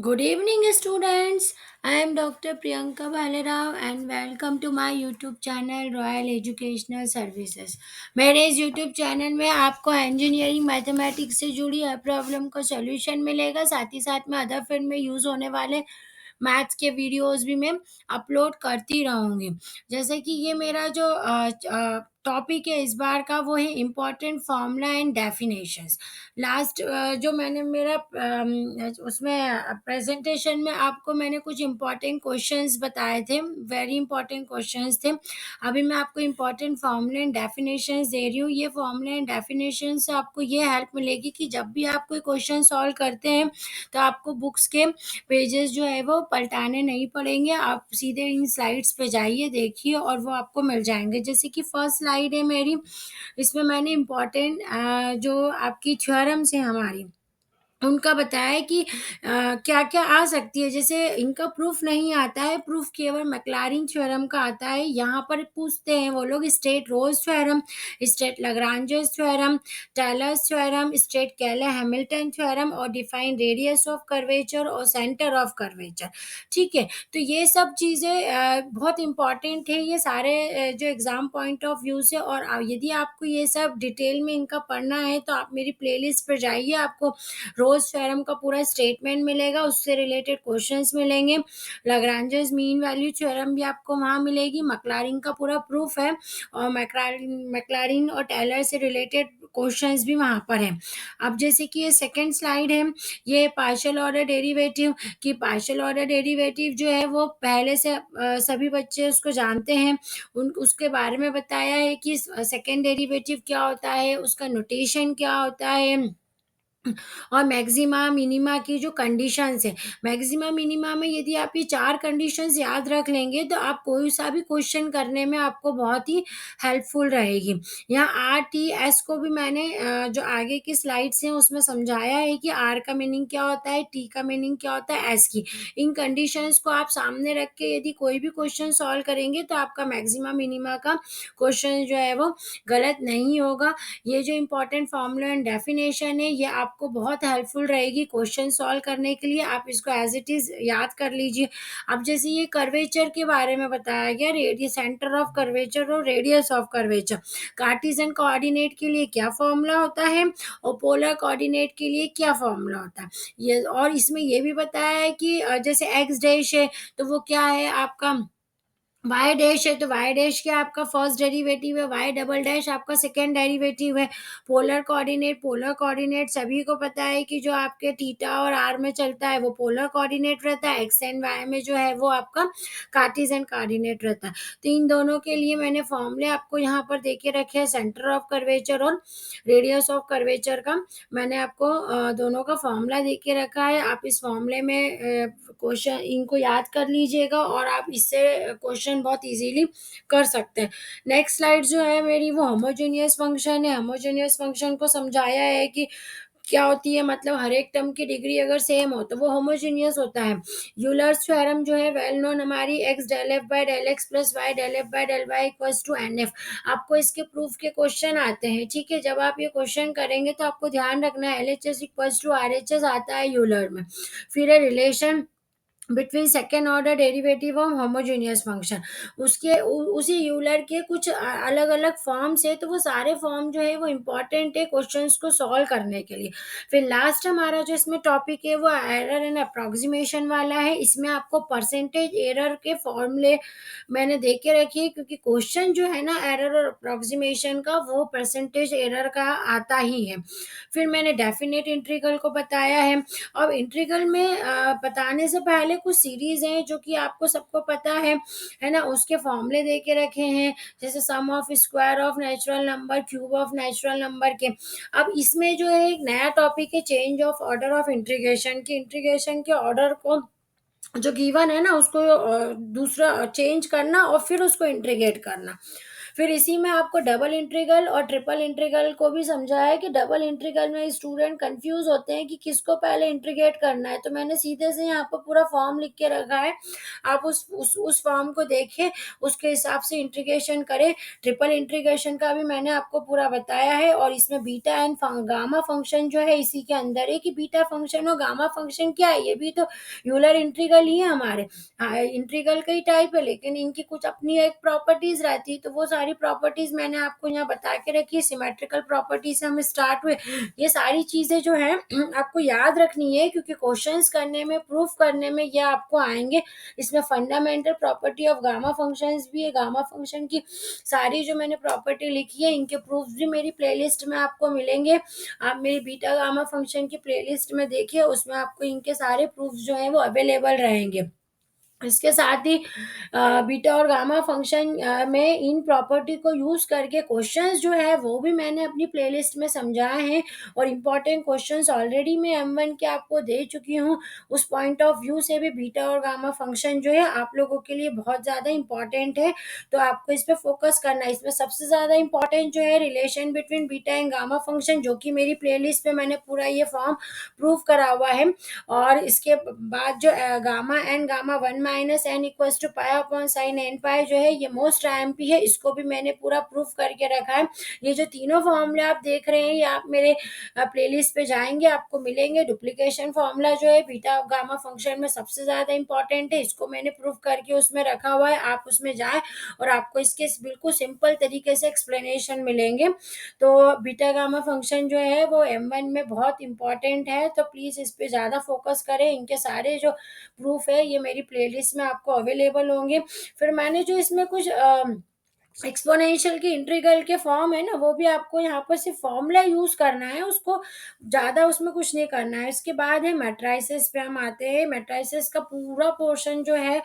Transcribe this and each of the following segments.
Good evening, students. I am Dr. Priyanka Balarao and welcome to my YouTube channel Royal Educational Services. मेरे इस YouTube channel में आपको engineering mathematics से जुड़ी हर problem का solution मिलेगा। साथ ही साथ में अदर फील्ड में यूज़ होने वाले मैथ्स के वीडियोस भी मैं अपलोड करती रहूँगी। जैसे कि ये मेरा जो टॉपिक है इस बार का, वो है important formula and definitions. Last जो मैंने मेरा उसमें प्रेजेंटेशन में आपको मैंने कुछ इम्पोर्टेंट क्वेश्चंस बताए थे, वेरी इंपॉर्टेंट क्वेश्चंस थे। अभी मैं आपको इम्पोर्टेंट फार्मूला एंड डेफिनेशंस दे रही हूँ। ये फार्मूला एंड डेफिनेशन से आपको ये हेल्प मिलेगी कि जब भी आप कोई क्वेश्चन सॉल्व करते हैं तो आपको बुक्स के पेजेस जो है वो पलटाने नहीं पड़ेंगे। आप सीधे इन स्लाइड्स पे जाइए, देखिए और वो आपको मिल जाएंगे। जैसे कि फर्स्ट स्लाइड है मेरी, इसमें मैंने इम्पोर्टेंट जो आपकी थ्योरम्स है हमारी, उनका बताया है कि क्या क्या आ सकती है। जैसे इनका प्रूफ नहीं आता है, प्रूफ केवल मैक्लॉरिन थ्योरम का आता है। यहाँ पर पूछते हैं वो लोग state Rolle's theorem, state Lagrange's theorem, Taylor's theorem, state Cayley Hamilton theorem और डिफाइन रेडियस ऑफ कर्वेचर और सेंटर ऑफ कर्वेचर। ठीक है, तो ये सब चीज़ें बहुत इंपॉर्टेंट है। ये सारे जो एग्जाम पॉइंट ऑफ व्यू से, और यदि आपको ये सब डिटेल में इनका पढ़ना है तो आप मेरी प्लेलिस्ट पर जाइए, आपको रोज थ्योरम का पूरा स्टेटमेंट मिलेगा, उससे रिलेटेड क्वेश्चंस मिलेंगे। लाग्रांजेस मीन वैल्यू थ्योरम भी आपको वहाँ मिलेगी। मैक्लॉरिन का पूरा प्रूफ है और मैक्लॉरिन और टेलर से रिलेटेड क्वेश्चंस भी वहाँ पर हैं। अब जैसे कि ये सेकंड स्लाइड है, ये पार्शियल ऑर्डर डेरिवेटिव की पार्शियल ऑर्डर डेरिवेटिव जो है वो पहले से सभी बच्चे उसको जानते हैं। उन उसके बारे में बताया है कि सेकंड डेरिवेटिव क्या होता है, उसका नोटेशन क्या होता है, और मैक्सिमा मिनिमा की जो कंडीशंस है। मैक्सिमा मिनिमा में यदि आप ये चार कंडीशंस याद रख लेंगे तो आप कोई सा भी क्वेश्चन करने में आपको बहुत ही हेल्पफुल रहेगी। यहाँ आर टी एस को भी मैंने जो आगे की स्लाइड्स हैं उसमें समझाया है कि आर का मीनिंग क्या होता है, टी का मीनिंग क्या होता है, एस की। इन कंडीशंस को आप सामने रख के यदि कोई भी क्वेश्चन सॉल्व करेंगे तो आपका मैक्सिमा मिनिमा का क्वेश्चन जो है वो गलत नहीं होगा। ये जो इम्पोर्टेंट फार्मूला एंड डेफिनेशन है ये आपको बहुत हेल्पफुल रहेगी क्वेश्चन सॉल्व करने के लिए। आप इसको एज इट इज याद कर लीजिए। अब जैसे ये कर्वेचर के बारे में बताया गया, रेडियस सेंटर ऑफ कर्वेचर और radius of curvature. Cartesian coordinate के लिए क्या फॉर्मूला होता है और पोलर कोऑर्डिनेट के लिए क्या फॉर्मूला होता है। ये और इसमें ये भी बताया है कि जैसे एक्स डैश है तो वो क्या है आपका वाई डैश है, तो वाई डैश क्या आपका फर्स्ट डेरिवेटिव है, वाई डबल डैश आपका सेकेंड डेरिवेटिव है। पोलर कोऑर्डिनेट सभी को पता है कि जो आपके थीटा और आर में चलता है वो पोलर कोऑर्डिनेट रहता है, एक्स एंड वाई में जो है वो आपका कार्टेशियन कोऑर्डिनेट रहता है। तो इन दोनों के लिए मैंने फॉर्मूले आपको यहाँ पर देके रखे हैं, सेंटर ऑफ कर्वेचर और रेडियस ऑफ कर्वेचर का मैंने आपको दोनों का फॉर्मूला देके रखा है। आप इस फॉर्मूले में क्वेश्चन इनको याद कर लीजिएगा और आप इससे क्वेश्चन बहुत इजीली कर सकते हैं। नेक्स्ट स्लाइड जो है मेरी वो होमोजेनियस फंक्शन है। होमोजेनियस फंक्शन को समझाया है कि क्या होती है, मतलब हर एक टर्म की डिग्री अगर सेम हो तो वो होमोजेनियस होता है। यूलर्स थ्योरम जो है वेल नोन हमारी, x del f by del x plus y del f by del y equals to n f. आपको इसके प्रूफ के क्वेश्चन आते हैं। ठीक है, जब आप ये क्वेश्चन करेंगे तो आपको ध्यान रखना है L H S equals to R H S आता है यूलर में। फिर है relation between second order derivative of homogeneous function. उसी यूलर के कुछ अलग अलग फॉर्म्स है, तो वो सारे फॉर्म जो है वो इम्पॉर्टेंट है क्वेश्चंस को सॉल्व करने के लिए। फिर लास्ट हमारा जो इसमें टॉपिक है वो एरर एंड अप्रोक्सीमेशन वाला है। इसमें आपको परसेंटेज एरर के फॉर्मूले मैंने दे के रखी है, क्योंकि क्वेश्चन जो है ना एरर और अप्रोक्सीमेशन का वो परसेंटेज एरर का आता ही है। फिर मैंने डेफिनेट इंटीग्रल को बताया है। अब इंटीग्रल में बताने से पहले कुछ सीरीज हैं जो कि आपको सबको पता है ना, उसके फॉर्मूले दे के रखे हैं। जैसे sum of square of natural number, cube of natural number के। अब इसमें जो है एक नया टॉपिक है change of order of integration की। इंटीग्रेशन के ऑर्डर को जो गिवन है ना उसको दूसरा चेंज करना और फिर उसको इंटीग्रेट करना। फिर इसी में आपको डबल इंटीग्रल और ट्रिपल इंटीग्रल को भी समझाया है कि डबल इंटीग्रल में स्टूडेंट कंफ्यूज होते हैं कि किसको पहले इंटीग्रेट करना है, तो मैंने सीधे से यहाँ पर पूरा फॉर्म लिख के रखा है। आप उस फॉर्म को देखें, उसके हिसाब से इंटीग्रेशन करें। ट्रिपल इंटीग्रेशन का भी मैंने आपको पूरा बताया है, और इसमें बीटा एंड गामा फंक्शन जो है इसी के अंदर है कि बीटा फंक्शन और गामा फंक्शन क्या है, ये भी तो यूलर इंटीग्रल ही है हमारे। इंटीग्रल का ही टाइप है, लेकिन इनकी कुछ अपनी एक प्रॉपर्टीज रहती है, तो वो सारी प्रॉपर्टीज मैंने आपको यहाँ बता के रखी है। सिमेट्रिकल प्रॉपर्टी से हम स्टार्ट हुए, ये सारी चीजें जो है आपको याद रखनी है, क्योंकि क्वेश्चंस करने में, प्रूफ करने में ये आपको आएंगे। इसमें fundamental property of gamma functions भी है। गामा फंक्शन की सारी जो मैंने प्रॉपर्टी लिखी है, इनके प्रूफ भी मेरी प्लेलिस्ट में आपको मिलेंगे। आप मेरी बीटा गामा फंक्शन की प्लेलिस्ट में देखिए, उसमें आपको इनके सारे प्रूफ जो है वो अवेलेबल रहेंगे। इसके साथ ही बीटा और गामा फंक्शन में इन प्रॉपर्टी को यूज करके क्वेश्चंस जो है वो भी मैंने अपनी प्लेलिस्ट में समझाए हैं, और इम्पॉर्टेंट क्वेश्चंस ऑलरेडी मैं M1 के आपको दे चुकी हूँ। उस पॉइंट ऑफ व्यू से भी बीटा और गामा फंक्शन जो है आप लोगों के लिए बहुत ज़्यादा इंपॉर्टेंट है, तो आपको इस पर फोकस करना है। इसमें सबसे ज़्यादा इंपॉर्टेंट जो है relation between beta and gamma function, जो कि मेरी प्लेलिस्ट पे मैंने पूरा ये फॉर्म प्रूव करा हुआ है। और इसके बाद जो gamma and gamma one minus n equals to pi upon sine n pi जो है, ये मोस्ट आईएमपी है, इसको भी मैंने पूरा प्रूफ करके रखा है। ये जो तीनों फॉर्मूले आप देख रहे हैं, ये आप मेरे प्लेलिस्ट पे जाएंगे आपको मिलेंगे। डुप्लीकेशन फॉर्मूला जो है बीटा ऑफ गामा फंक्शन में सबसे ज्यादा इंपॉर्टेंट है, इसको मैंने प्रूफ करके उसमें रखा हुआ है। आप उसमें जाए और आपको इसके बिल्कुल सिंपल तरीके से एक्सप्लेनेशन मिलेंगे। तो बीटा गामा फंक्शन जो है वो M1 में बहुत इंपॉर्टेंट है, तो प्लीज इस पे ज्यादा फोकस करें। इनके सारे जो प्रूफ है ये मेरी प्लेलिस्ट में आपको अवेलेबल होंगे। फिर मैंने जो इसमें कुछ एक्सपोनेंशियल की इंटीग्रल के फॉर्म है ना, वो भी आपको यहाँ पर सिर्फ फॉर्मूला यूज करना है, उसको ज्यादा उसमें कुछ नहीं करना है। इसके बाद है मैट्राइसेस पे हम आते हैं। मैट्राइसेस का पूरा पोर्शन जो है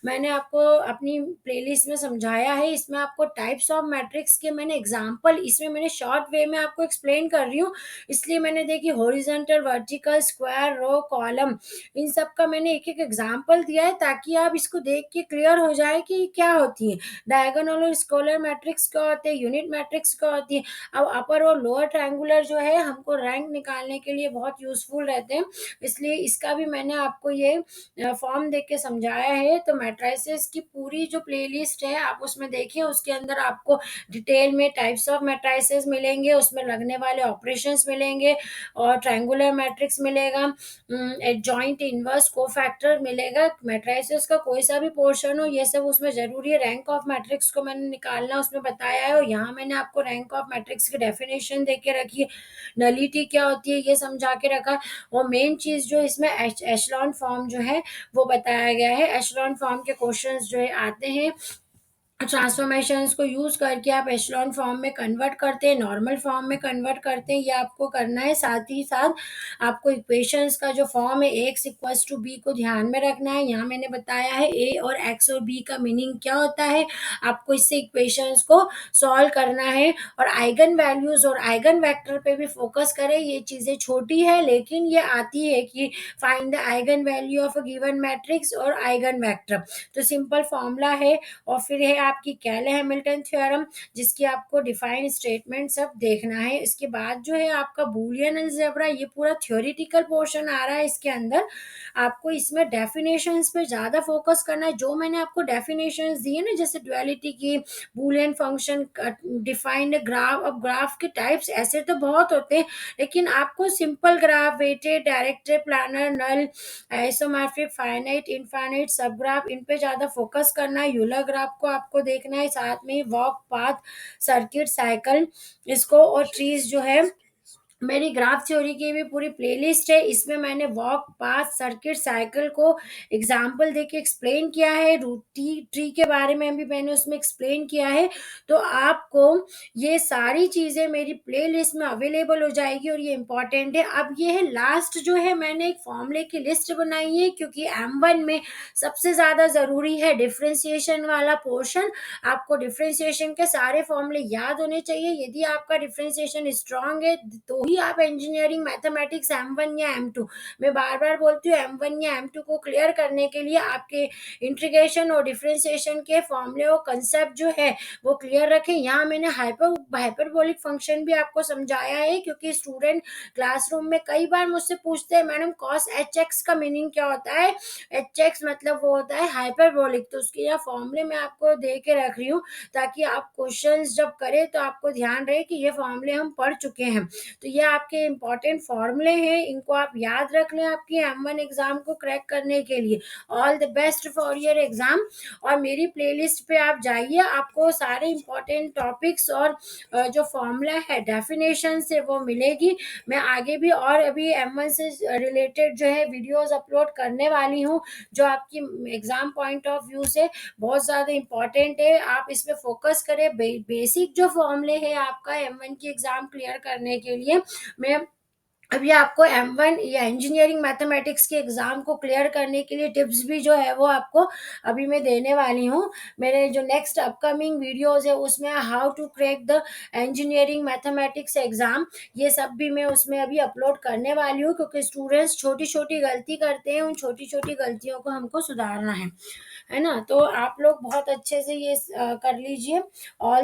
मैंने आपको अपनी प्लेलिस्ट में समझाया है। इसमें आपको टाइप्स ऑफ मैट्रिक्स के मैंने एग्जांपल इसमें मैंने शॉर्ट वे में आपको एक्सप्लेन कर रही हूँ, इसलिए मैंने देखी हॉरिजॉन्टल, वर्टिकल, स्क्वायर, रो, कॉलम, इन सब का मैंने एक एक एग्जाम्पल दिया है, ताकि आप इसको देख के क्लियर हो जाए कि क्या होती है। डायगोनल और स्केलर मैट्रिक्स क्या होते हैं, यूनिट मैट्रिक्स क्या होती है। अब अपर और लोअर ट्रायंगुलर जो है हमको रैंक निकालने के लिए बहुत यूजफुल रहते हैं, इसलिए इसका भी मैंने आपको ये फॉर्म देख के समझाया है। तो मैट्राइसेस की पूरी जो प्लेलिस्ट है आप उसमें देखिए, उसके अंदर आपको डिटेल में टाइप्स ऑफ मैट्राइसेस मिलेंगे, उसमें लगने वाले ऑपरेशंस मिलेंगे, और ट्रायंगुलर मैट्रिक्स मिलेगा, एडजॉइंट, इनवर्स, कोफैक्टर मिलेगा। मैट्राइसेस का कोई सा भी पोर्शन हो, ये सब उसमें जरूरी है। रैंक ऑफ मैट्रिक्स को मैंने निकालना उसमें बताया है, और यहाँ मैंने आपको रैंक ऑफ मैट्रिक्स की डेफिनेशन दे के रखी है, नलिटी क्या होती है ये समझा के रखा है। और मेन चीज जो इसमें एशलॉन फॉर्म जो है वो बताया गया है। एशलॉन फॉर्म के क्वेश्चंस जो है आते हैं, ट्रांसफॉर्मेशंस को यूज करके आप एशलॉन फॉर्म में कन्वर्ट करते हैं, नॉर्मल फॉर्म में कन्वर्ट करते हैं, ये आपको करना है। साथ ही साथ आपको इक्वेशंस का जो फॉर्म है एक्स इक्वल्स टू बी को ध्यान में रखना है। यहाँ मैंने बताया है ए और एक्स और बी का मीनिंग क्या होता है, आपको इससे इक्वेशंस को सॉल्व करना है। और आइगन वैल्यूज और आइगन वेक्टर पे भी फोकस करें। ये चीजें छोटी है लेकिन ये आती है कि find the eigen value of a given matrix और आइगन वेक्टर, तो सिंपल फॉर्मूला है। और फिर है आपकी कैले हैमिल्टन थ्योरम, जिसकी आपको डिफाइन स्टेटमेंट सब देखना है। इसके बाद जो है आपका बूलियन अलजेब्रा, ये पूरा थ्योरेटिकल पोर्शन आ रहा है इसके अंदर। आपको इसमें डेफिनेशंस पे ज्यादा फोकस करना है। जो मैंने आपको डेफिनेशंस दी है ना, जैसे ड्युअलिटी की, बूलियन फंक्शन, डिफाइंड ग्राफ। अब ग्राफ के टाइप्स ऐसे तो बहुत होते हैं, लेकिन आपको simple graph, weighted, directed, planar, null, isomorphic, finite, infinite, subgraph, इन पे ज्यादा फोकस करना है। यूलर ग्राफ को आपको देखना है, साथ में वॉक, पाथ, सर्किट, साइकिल, इसको। और ट्रीज जो है, मेरी ग्राफ थ्योरी की भी पूरी प्लेलिस्ट है, इसमें मैंने वॉक, पाथ, सर्किट, साइकिल को एग्जाम्पल देके एक्सप्लेन किया है। रूटी ट्री के बारे में भी मैंने उसमें एक्सप्लेन किया है। तो आपको ये सारी चीजें मेरी प्लेलिस्ट में अवेलेबल हो जाएगी, और ये इंपॉर्टेंट है। अब ये है लास्ट जो है, मैंने एक फॉर्मूले की लिस्ट बनाई है, क्योंकि M1 में सबसे ज्यादा जरूरी है डिफ्रेंसिएशन वाला पोर्शन। आपको डिफ्रेंसिएशन के सारे फॉर्मूले याद होने चाहिए। यदि आपका डिफ्रेंसिएशन स्ट्रांग है तो ही ही आप इंजीनियरिंग मैथमेटिक्स M1 या M2, मैं बार बार बोलती हूँ M1 या M2 को क्लियर करने के लिए आपके इंटीग्रेशन और डिफरेंशिएशन के फॉर्मूले और कंसेप्ट जो है वो क्लियर रखें। यहाँ मैंने हाइपरबोलिक फंक्शन भी आपको समझाया है, क्योंकि स्टूडेंट क्लासरूम में कई बार मुझसे पूछते हैं मैडम cos hx का मीनिंग क्या होता है। hx मतलब वो होता है हाइपरबोलिक, तो उसके यहाँ फॉर्मूले मैं आपको दे के रख रही हूँ ताकि आप क्वेश्चंस जब करें तो आपको ध्यान रहे कि ये फॉर्मूले हम पढ़ चुके हैं। तो ये आपके इंपॉर्टेंट फॉर्मूले हैं, इनको आप याद रख लें आपकी M1 एग्जाम को क्रैक करने के लिए। All the best for your exam. और मेरी प्लेलिस्ट पे आप जाइए, आपको सारे इंपॉर्टेंट टॉपिक्स और जो फॉर्मूला है डेफिनेशन से वो मिलेगी। मैं आगे भी और अभी M1 से रिलेटेड जो है वीडियोस अपलोड करने वाली हूँ, जो आपकी एग्जाम पॉइंट ऑफ व्यू से बहुत ज़्यादा इंपॉर्टेंट है। आप इस पे फोकस करें। बेसिक जो फॉर्मूले है आपका M1 की एग्जाम क्लियर करने के लिए, मैं अभी आपको M1 या इंजीनियरिंग मैथमेटिक्स के एग्जाम को क्लियर करने के लिए टिप्स भी जो है वो आपको अभी मैं देने वाली हूँ। मेरे जो नेक्स्ट अपकमिंग वीडियोस है उसमें how to crack the engineering mathematics exam, ये सब भी मैं उसमें अभी अपलोड करने वाली हूँ, क्योंकि स्टूडेंट्स छोटी छोटी गलती करते हैं, उन छोटी छोटी गलतियों को हमको सुधारना है ना। तो आप लोग बहुत अच्छे से ये कर लीजिए। ऑल